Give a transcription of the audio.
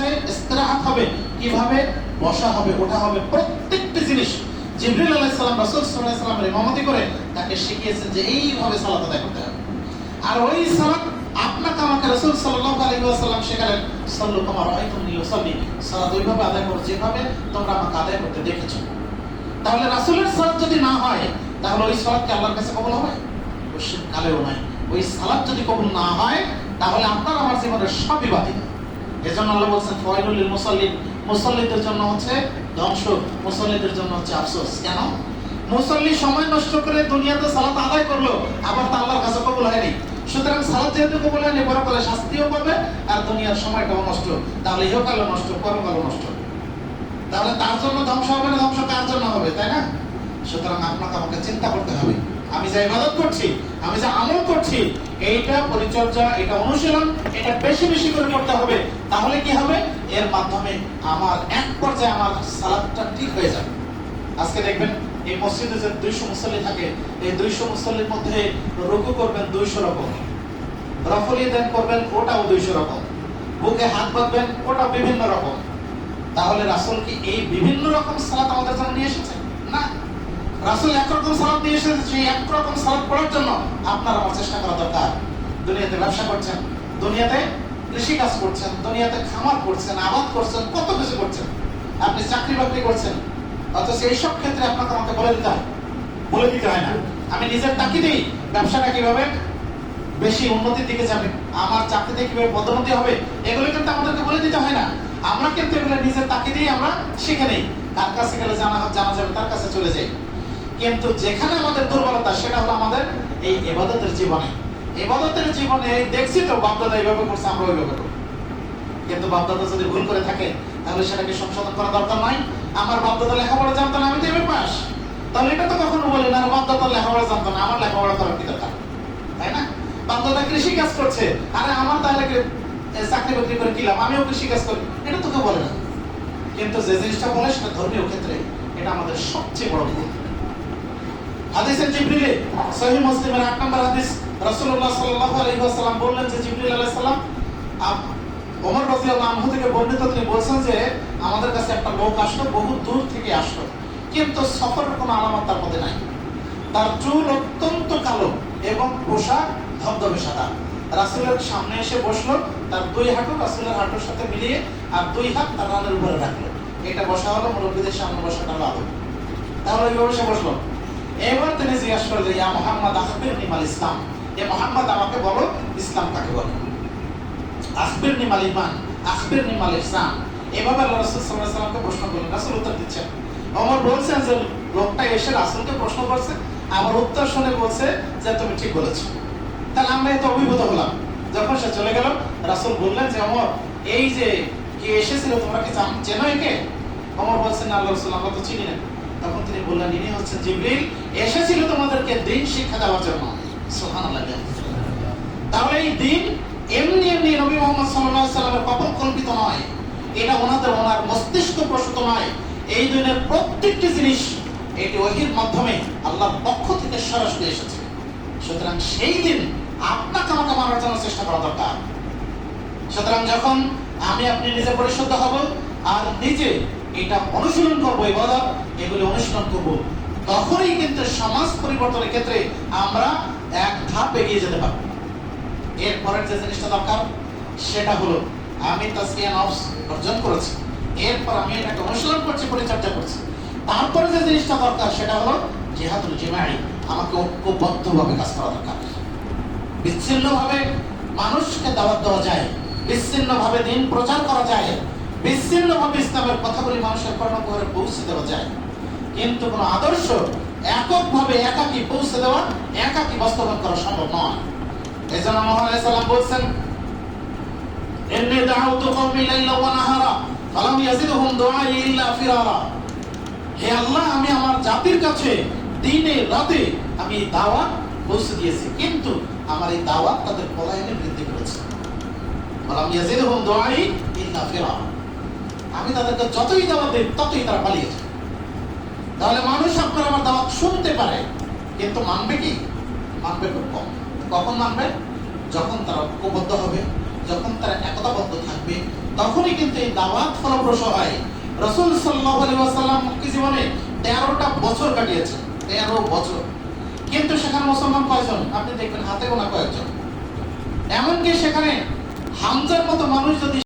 কোথায় ইস্তিরাহাত হবে, কিভাবে বসা হবে, ওঠা হবে, প্রত্যেকটি জিনিস জিবরিল আলাইহিস সালাম রাসূল সাল্লাল্লাহু আলাইহি ওয়াসাল্লামের ইমামতি করে তাকে শিখিয়েছেন যে এইভাবে সালাত আদায় করতে হবে। আর ওই সালাত আপনাকে আমাকে রাসূল সাল্লাল্লাহু আলাইহি ওয়াসাল্লাম শেখালেন, সাল্লু কামা রাআইতুমুনি উসাল্লি, সালাত ওইভাবে আদায় করো যেভাবে তোমরা আমাকে আদায় করতে দেখেছো। তাহলে রাসূলের সালাত যদি না হয় তাহলে ওই সালাত কি আল্লাহর কাছে কবুল হবে? অবশ্যই কালেও নাই। ওই সালাত যদি কবুল না হয় তাহলে আপনার আমার জীবনের সবই বাতিল। এজন্য আল্লাহ বলেছেন ফাওয়াইলুল লিল মুসাল্লিন, মুসাল্লিদের জন্য হচ্ছে ধ্বংস, মুসাল্লিদের জন্য হচ্ছে আফসোস। কেন? মুসাল্লি সময় নষ্ট করে দুনিয়াতে সালাত আদায় করলো, আবার তা আল্লাহর কাছে কবুল হয়নি। সুতরাং সালাত যেহেতু কবুল হয়নি, পরকালে শাস্তিও পাবে আর দুনিয়ার সময়টাও নষ্ট, তাহলে ইহকালও নষ্ট, পরকালও নষ্ট। তাহলে তার জন্য ধ্বংস হবে না, ধ্বংস কার জন্য হবে, তাই না? সুতরাং আপনাকে আমাকে চিন্তা করতে হবে, আমি যে ইবাদত করছি, আমি যে আমল করছি, এইটা পরিচর্যা, এটা অনুশীলন, এটা বেশি বেশি করে করতে হবে। তাহলে কি হবে? এর মাধ্যমে আমার এক পর্যায়ে আমার সালাতটা ঠিক হয়ে যাবে। আজকে দেখবেন এই মসজিদে যে 200 মুসল্লি থাকে, এই 200 মুসল্লির মধ্যে রুকু করবেন 200 রকম, রফল ইয়াদান করবেন ওটাও 200 রকম, বুকে হাত বাঁধবেন ওটাও বিভিন্ন রকম। তাহলে রাসূল কি এই বিভিন্ন রকম সালাত আমাদের জন্য নিয়ে এসেছেন? না, রাসূল একরকম সালাত নিয়ে এসেছেন। সেই একরকম সালাত পড়ার জন্য আপনার আমার চেষ্টা করা দরকার। দুনিয়াতে ব্যবসা করছেন, দুনিয়াতে কৃষি কাজ করছেন, দুনিয়াতে খামার করছেন, আবাদ করছেন, কত কিছু করছেন, আপনি চাকরি বাকরি করছেন, অথচ এইসব ক্ষেত্রে আপনাকে আমাকে বলে দিতে হয় না। আমি নিজের তাকিদেই ব্যবসাটা কিভাবে বেশি উন্নতির দিকে যাবে, আমার চাকরিতে কিভাবে পদোন্নতি হবে, এগুলো কিন্তু আমাদেরকে বলে দিতে হয় না। আমরা কিন্তু এগুলো নিজের তাকিদেই আমরা শিখে নেই। কার কাছে গেলে জানা যাবে, তার কাছে চলে যাই। কিন্তু যেখানে আমাদের দুর্বলতা সেটা হলো আমাদের এই ইবাদতের জীবনে। ইবাদতের জীবনে দেখছি তো বাপদাদা এইভাবে করছে, আমরা ওইভাবে করি। কিন্তু বাপদাদা যদি ভুল করে থাকে তাহলে সেটাকে সংশোধন করা দরকার নাই। আমার বাপদাদা লেখাপড়া জানতো না, আমি তো এমএ পাস, তাহলে এটা তো কখনো বলি না বাপদাদা লেখাপড়া জানতো না, আমার লেখাপড়া করার কি দরকার, তাই না? বাপদাদা কৃষি কাজ করছে, আরে আমার তাহলে চাকরি বাকরি করে কি লাভ, আমিও কৃষি কাজ করি, এটা তো কেউ বলে না। কিন্তু যে জিনিসটা বলে সেটা ধর্মীয় ক্ষেত্রে, এটা আমাদের সবচেয়ে বড় ভুল। হাদিসে জিবরিলে সহিহ মুসলিমের 8 নম্বর হাদিস, রাসূলুল্লাহ সাল্লাল্লাহু আলাইহি ওয়াসাল্লাম বললেন যে জিবরিল আলাইহিস সালাম ওমর রাদিয়াল্লাহু আনহু থেকে বর্ণিত, তিনি বলেছেন যে আমাদের কাছে একটা লোক আসলো, বহু দূর থেকে আসলো, কিন্তু সফরের কোনো আলামত তার মধ্যে নাই। তার চুল অত্যন্ত কালো এবং পোশাক ধবধবে সাদা। রাসূলের সামনে এসে বসলো, তার 2 হাঁটু রাসূলের হাঁটুর সাথে মিলিয়ে আর 2 হাত তার রানের উপরে রাখলো। এটা বসা হলো মুরব্বিদের সামনে বসাটা হলো আদব। তাহলে ওইভাবে সে বসলো। এবার তিনি জিজ্ঞাসা করলেন, ইয়া মুহাম্মদ আখবিরনি মাল ইসলাম, এ মুহাম্মদ আমাকে বলো ইসলাম কাকে বলে। আখবিরনি মাল ঈমান, আখবিরনি মাল ইহসান। এভাবে আল্লাহ রাসূল সাল্লাল্লাহু আলাইহি ওয়াসাল্লামকে প্রশ্ন করলেন, রাসূল উত্তর দিচ্ছেন। ওমর বলছেন যে লোকটা এসে রাসূলকে প্রশ্ন করছে, আমার উত্তর শুনে বলছে যে তুমি ঠিক বলেছো। তাহলে আমরা এত অভিভূত হলাম। যখন সে চলে গেল, রাসূল বললেন যে ওমর, এই যে কে এসেছিল তোমরা কি চেনো একে? ওমর বলছেন, আল্লাহ রাসূল আমরা তো চিনি না। তখন তিনি বললেন, ইনি হচ্ছেন জিবরিল, এসেছিল তোমাদেরকে দ্বীন শিক্ষা দেওয়ার জন্য। সুবহানাল্লাহ। তাহলে এই দ্বীন এমনি এমনি নবী মুহাম্মদ সাল্লাল্লাহু আলাইহি ওয়াসাল্লামের কপল কল্পিত নয়, এটা ওনার মস্তিষ্ক প্রসূত নয়। এই দিনের প্রত্যেকটি জিনিস এটি ওহীর মাধ্যমে আল্লাহর পক্ষ থেকে সরাসরি এসেছে। সুতরাং সেই দিন আপনাকে আমাকে মানার জন্য চেষ্টা করা দরকার। সুতরাং যখন আমি আপনি নিজে পরিশুদ্ধ হব আর নিজে এটা অনুশীলন করবো, ইবাদত এগুলি অনুশীলন করব, তখনই কিন্তু সমাজ পরিবর্তনের ক্ষেত্রে আমরা এক ধাপ এগিয়ে যেতে পারবো। এরপরের যে জিনিসটা দরকার সেটা হলো আমি তাসকিয়া নফস অর্জন করেছি, এরপর আমি এটাকে অনুশীলন করছি, পরিচর্যা করছি। তারপরে যে জিনিসটা দরকার সেটা হলো জিহাদুল জিমাই, আমাকে ঐক্যবদ্ধভাবে কাজ করা দরকার। বিচ্ছিন্নভাবে মানুষকে দাওয়াত দেওয়া যায়, বিচ্ছিন্নভাবে দ্বীন প্রচার করা যায়, বিচ্ছিন্নভাবে ইসলামের কথাগুলি মানুষের কর্ণকুহরে পৌঁছে দেওয়া যায়। কিন্তু কোন আদর্শ এককভাবে একাকী পৌঁছে দেওয়া, একাকী বাস্তবায়ন করা সম্ভব নয়। এজন্য মুহাম্মদ সাল্লাল্লাহু আলাইহি ওয়াসাল্লাম বলেছেন, ইন্নী দাউতু কওমি লাইলা ওয়া নাহারা ফালাম ইয়াজিদহুম দুআই ইল্লা ফিরারা। হে আল্লাহ, আমি আমার জাতির কাছে দিনে রাতে আমি দাওয়াত পৌঁছে দিয়েছি, কিন্তু আমার এই দাওয়াত তাদের পলায়নে বৃদ্ধি করেছে। ফালাম ইয়াজিদহুম দুআই ইল্লা ফিরারা। আমি তাদেরকে যতই দাওয়াত দেই ততই তারা পালিয়ে যায়। তাহলে মানুষ আপনার আমার দাওয়াত শুনতে পারে, কিন্তু মানবে কি? মানবে খুব কম। কখন মানবে? যখন তারা ঐক্যবদ্ধ হবে, যখন তারা একতাবদ্ধ থাকবে, তখনই কিন্তু এই দাওয়াত ফলপ্রসূ হয়। রাসূল সাল্লাল্লাহু আলাইহি ওয়াসাল্লাম মক্কি জীবনে 13টা বছর কাটিয়েছেন, 13 বছর। কিন্তু সেখানে মুসলমান কয়জন? আপনি দেখবেন হাতে গোনা কয়েকজন। এমনকি সেখানে হামজার মতো মানুষ যদি